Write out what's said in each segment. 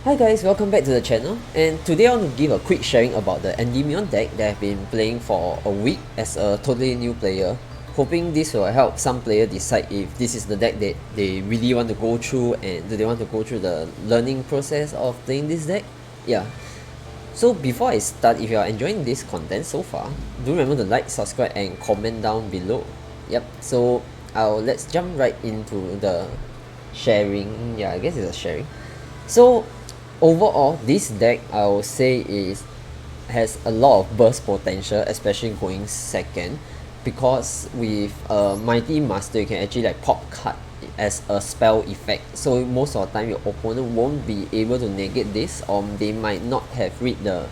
Hi guys, welcome back to the channel, and today I want to give a quick sharing about the Endymion deck that I've been playing for a week as a totally new player, hoping this will help some player decide if this is the deck that they really want to go through and do they want to go through the learning process of playing this deck. Yeah. So before I start, if you are enjoying this content so far, do remember to like, subscribe and comment down below. Yep, so let's jump right into the sharing. Yeah, I guess it's a sharing. So overall, this deck I would say has a lot of burst potential, especially going second, because with Mighty Master you can actually like pop card as a spell effect. So most of the time your opponent won't be able to negate this, or they might not have read the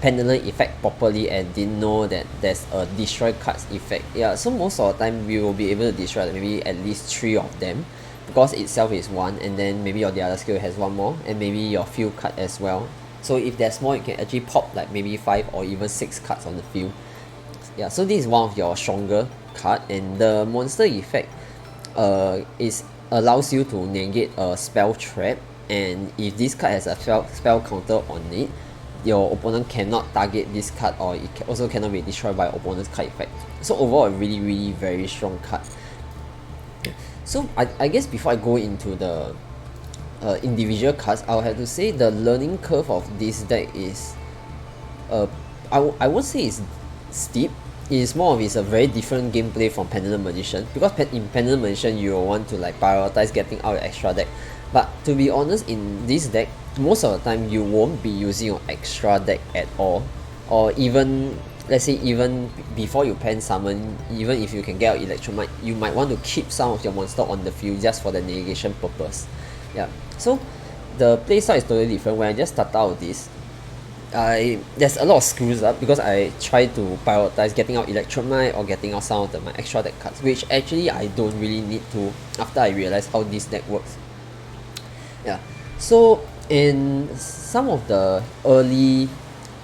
Pendulum effect properly and didn't know that there's a destroy cards effect. Yeah, so most of the time we will be able to destroy maybe at least 3 of them, because itself is 1, and then maybe your the other skill has 1 more, and maybe your field card as well. So if there's more, you can actually pop like maybe 5 or even 6 cards on the field. Yeah, so this is one of your stronger card, and the monster effect allows you to negate a spell trap, and if this card has a spell counter on it, your opponent cannot target this card, or it also cannot be destroyed by opponent's card effect. So overall, a really very strong card. So I guess before I go into the individual cards, I'll have to say the learning curve of this deck is I won't say it's steep. It's more of a very different gameplay from Pendulum Magician, because in Pendulum Magician you will want to like prioritize getting out your extra deck, but to be honest, in this deck most of the time you won't be using your extra deck at all, or even let's say even before you pen summon, even if you can get out Electromite, you might want to keep some of your monster on the field just for the negation purpose. Yeah, so the playstyle is totally different. When I just started out with this, there's a lot of screws up because I try to prioritize getting out Electromite or getting out some of my extra deck cards, which actually I don't really need to after I realize how this deck works. Yeah, so in some of the early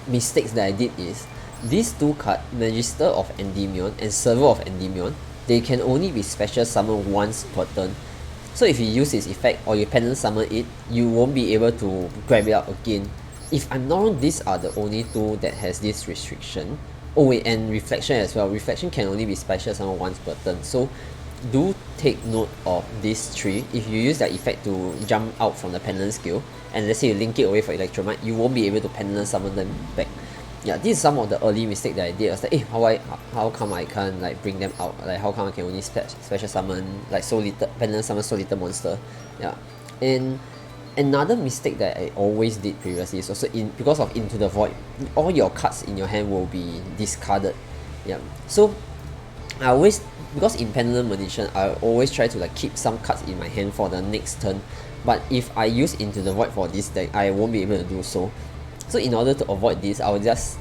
mistakes that I did is these two cards, Magister of Endymion and Server of Endymion, they can only be special summoned once per turn. So if you use its effect or you pendant summon it, you won't be able to grab it out again. If I'm not wrong, these are the only two that has this restriction. Oh wait, and Reflection as well. Reflection can only be special summoned once per turn. So do take note of these 3. If you use that effect to jump out from the pendant skill, and let's say you link it away for Electromite, you won't be able to pendant summon them back. Yeah, this is some of the early mistake that I did. I was like, how come I can't like bring them out? Like how come I can only special summon like so little, pendant summon so little monster? Yeah, and another mistake that I always did previously is also because of Into the Void, all your cards in your hand will be discarded. Yeah, so I always, because in Pendulum Magician I always try to like keep some cards in my hand for the next turn, but if I use Into the Void for this deck, I won't be able to do so. So in order to avoid this, I will just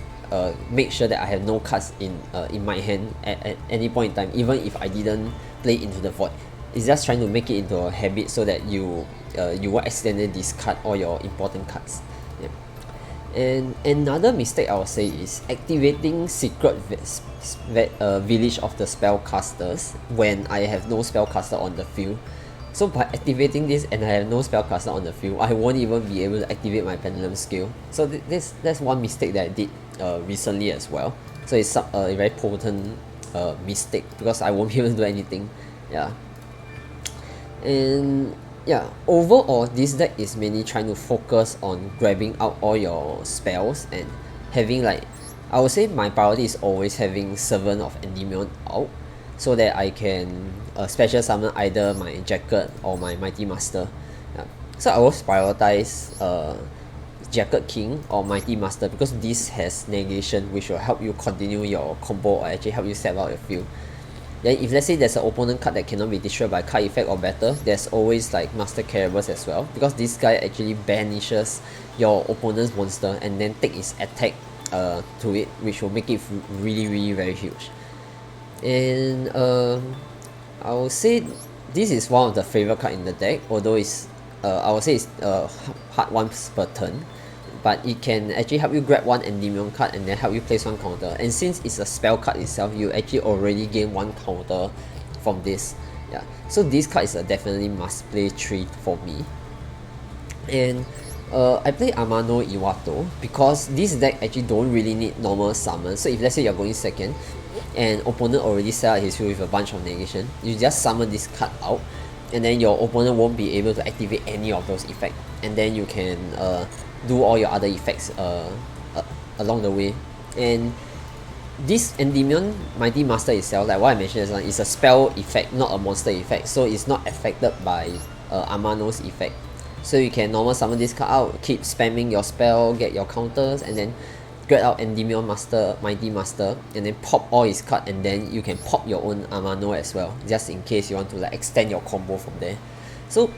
make sure that I have no cards in my hand at any point in time, even if I didn't play Into the Void. It's just trying to make it into a habit so that you won't accidentally discard all your important cards. Yeah. And another mistake I would say is activating Secret Village of the Spellcasters when I have no spellcaster on the field. So by activating this and I have no spellcaster on the field, I won't even be able to activate my Pendulum skill. So that's one mistake that I did recently as well. So it's a very potent mistake because I won't be able to do anything. Yeah. And yeah, overall this deck is mainly trying to focus on grabbing out all your spells and having like, I would say my priority is always having Servant of Endymion out, so that I can special summon either my Jacket or my Mighty Master. Yeah. So I always prioritize Jacket King or Mighty Master because this has negation, which will help you continue your combo or actually help you set out your field. Then if let's say there's an opponent card that cannot be destroyed by card effect or better, there's always like Master Carables as well, because this guy actually banishes your opponent's monster and then take its attack to it, which will make it really very huge. And I would say this is one of the favorite card in the deck, although it's I would say it's hard once per turn, but it can actually help you grab one Endymion card and then help you place one counter. And since it's a spell card itself, you actually already gain one counter from this. Yeah, so this card is a definitely must play 3 for me. And I play Amano Iwato because this deck actually don't really need normal summon. So if let's say you're going second and opponent already set out his field with a bunch of negation, you just summon this card out, and then your opponent won't be able to activate any of those effects, and then you can do all your other effects along the way. And this Endymion Mighty Master itself, like what I mentioned just now, is a spell effect, not a monster effect, so it's not affected by Amano's effect. So you can normal summon this card out, keep spamming your spell, get your counters, and then get out Endymion Master, Mighty Master, and then pop all his card, and then you can pop your own Amano as well, just in case you want to like extend your combo from there. So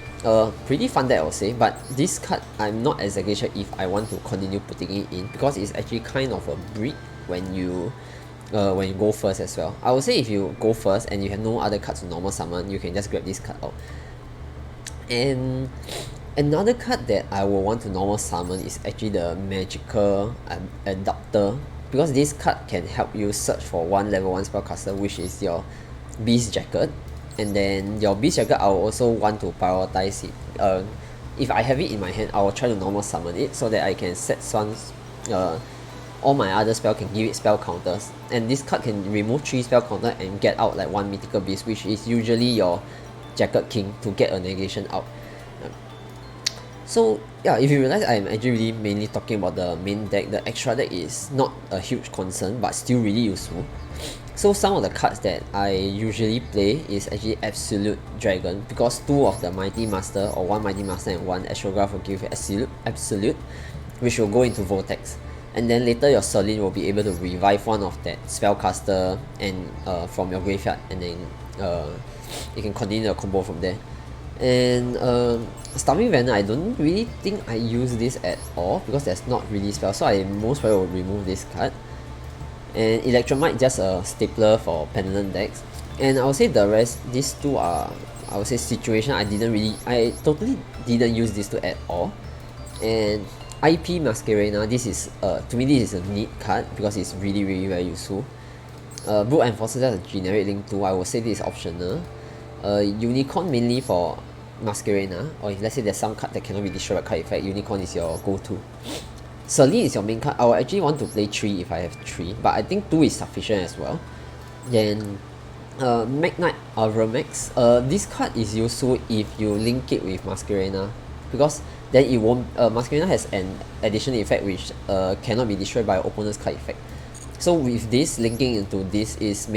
pretty fun deck I would say, but this card I'm not exactly sure if I want to continue putting it in, because it's actually kind of a breed when you go first as well. I would say if you go first and you have no other cards to normal summon, you can just grab this card out. And another card that I will want to normal summon is actually the Magical Adapter, because this card can help you search for one level 1 spellcaster, which is your Beast Jacket. And then your Beast Jacket, I will also want to prioritize it. If I have it in my hand, I will try to normal summon it so that I can set Swans. All my other spell can give it spell counters, and this card can remove 3 spell counter and get out like 1 mythical beast, which is usually your Jacket King, to get a negation out. So yeah, if you realize I'm actually really mainly talking about the main deck, the extra deck is not a huge concern but still really useful. So some of the cards that I usually play is actually Absolute Dragon, because 2 of the Mighty Master, or 1 Mighty Master and 1 Astrograph, will give you Absolute, which will go into Vortex. And then later your Celine will be able to revive one of that spellcaster and from your graveyard, and then you can continue the combo from there. And Starving Venom, I don't really think I use this at all because there's not really spell, so I most probably will remove this card. And Electromite, just a stapler for Pendulum decks. And I would say the rest, these two are, I would say, situation I totally didn't use these two at all. And IP Masquerena, this is to me this is a neat card because it's really very useful. Brute Enforcer, that's a generic link too. I would say this is optional. Unicorn mainly for Masquerena, or if let's say there's some card that cannot be destroyed by card effect, Unicorn is your go-to. Celine is your main card. I will actually want to play 3 if I have 3, but I think 2 is sufficient as well. Then Magnite Avromax, this card is useful if you link it with Masquerena, because then it won't, Masquerena has an additional effect which cannot be destroyed by opponent's card effect. So with this, linking into this is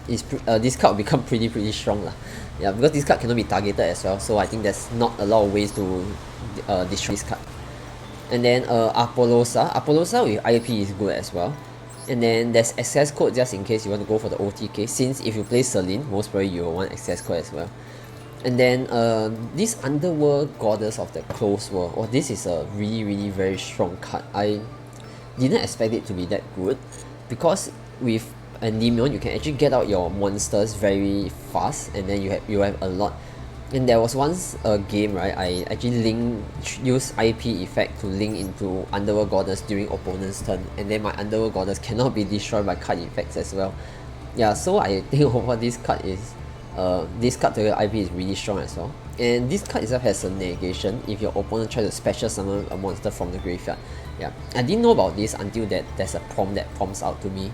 this card will become pretty strong lah. Yeah, because this card cannot be targeted as well, so I think there's not a lot of ways to destroy this card. And then Apollosa with IP is good as well. And then there's access code just in case you want to go for the OTK, since if you play Celine, most probably you will want access code as well. And then this Underworld Goddess of the Closed World, oh, this is a really very strong card. I didn't expect it to be that good, because with Endymion you can actually get out your monsters very fast, and then you have a lot. And there was once a game, right, I actually used IP effect to link into Underworld Goddess during opponent's turn, and then my Underworld Goddess cannot be destroyed by card effects as well. Yeah, so I think over this card is this card to your IP is really strong as well. And this card itself has a negation if your opponent tries to special summon a monster from the graveyard. Yeah, I didn't know about this until there's a prompt that prompts out to me.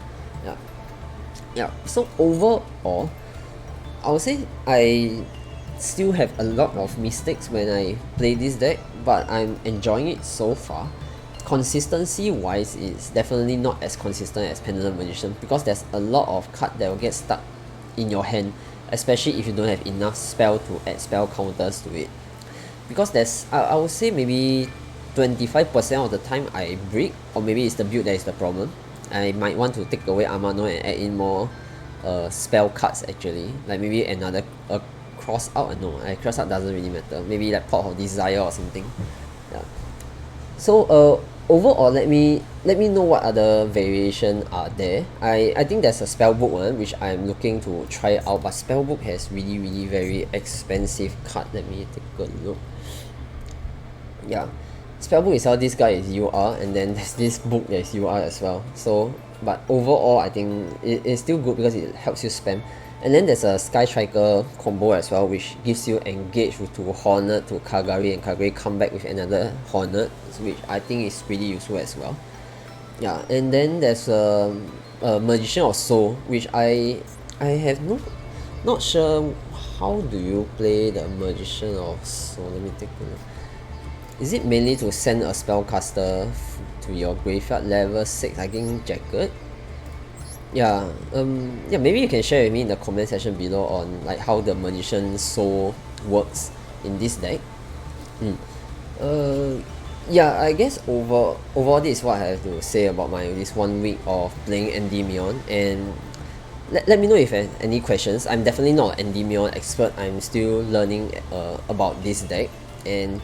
Yeah, so overall, I would say I still have a lot of mistakes when I play this deck, but I'm enjoying it so far. Consistency wise, it's definitely not as consistent as Pendulum Magician, because there's a lot of cards that will get stuck in your hand, especially if you don't have enough spell to add spell counters to it. Because there's, I would say maybe 25% of the time I break, or maybe it's the build that is the problem. I might want to take away Amano and add in more spell cards actually, like maybe another cross out. No, cross out doesn't really matter. Maybe like Pot of Desire or something. Yeah. So overall, let me know what other variation are there. I think there's a spellbook one which I'm looking to try out, but spellbook has really very expensive card. Let me take a look. Yeah, spellbook itself, this guy is UR, and then there's this book that is UR as well. So, but overall, I think it's still good because it helps you spam. And then there's a Sky Striker combo as well, which gives you engage to Hornet to Kagari, and Kagari come back with another Hornet, which I think is pretty useful as well. Yeah, and then there's a Magician of Soul, which I have not sure how do you play the Magician of Soul. Let me take a look. Is it mainly to send a spellcaster to your graveyard level 6, I think Jacket? Yeah, maybe you can share with me in the comment section below on like how the Magician Soul works in this deck. Yeah, I guess overall this is what I have to say about my this 1 week of playing Endymion, and let me know if you have any questions. I'm definitely not an Endymion expert. I'm still learning about this deck, and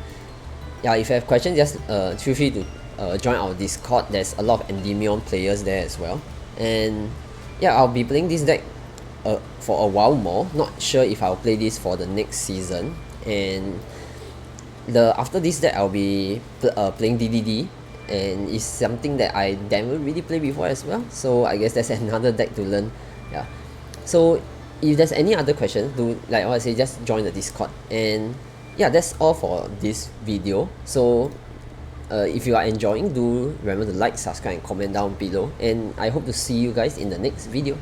yeah, if you have questions, just feel free to join our Discord. There's a lot of Endymion players there as well, and yeah, I'll be playing this deck for a while more. Not sure if I'll play this for the next season, and after this deck I'll be playing DDD, and it's something that I never really played before as well. So I guess that's another deck to learn. Yeah. So if there's any other questions, do like what I say, just join the Discord. And yeah, that's all for this video. So if you are enjoying, do remember to like, subscribe, and comment down below. And I hope to see you guys in the next video.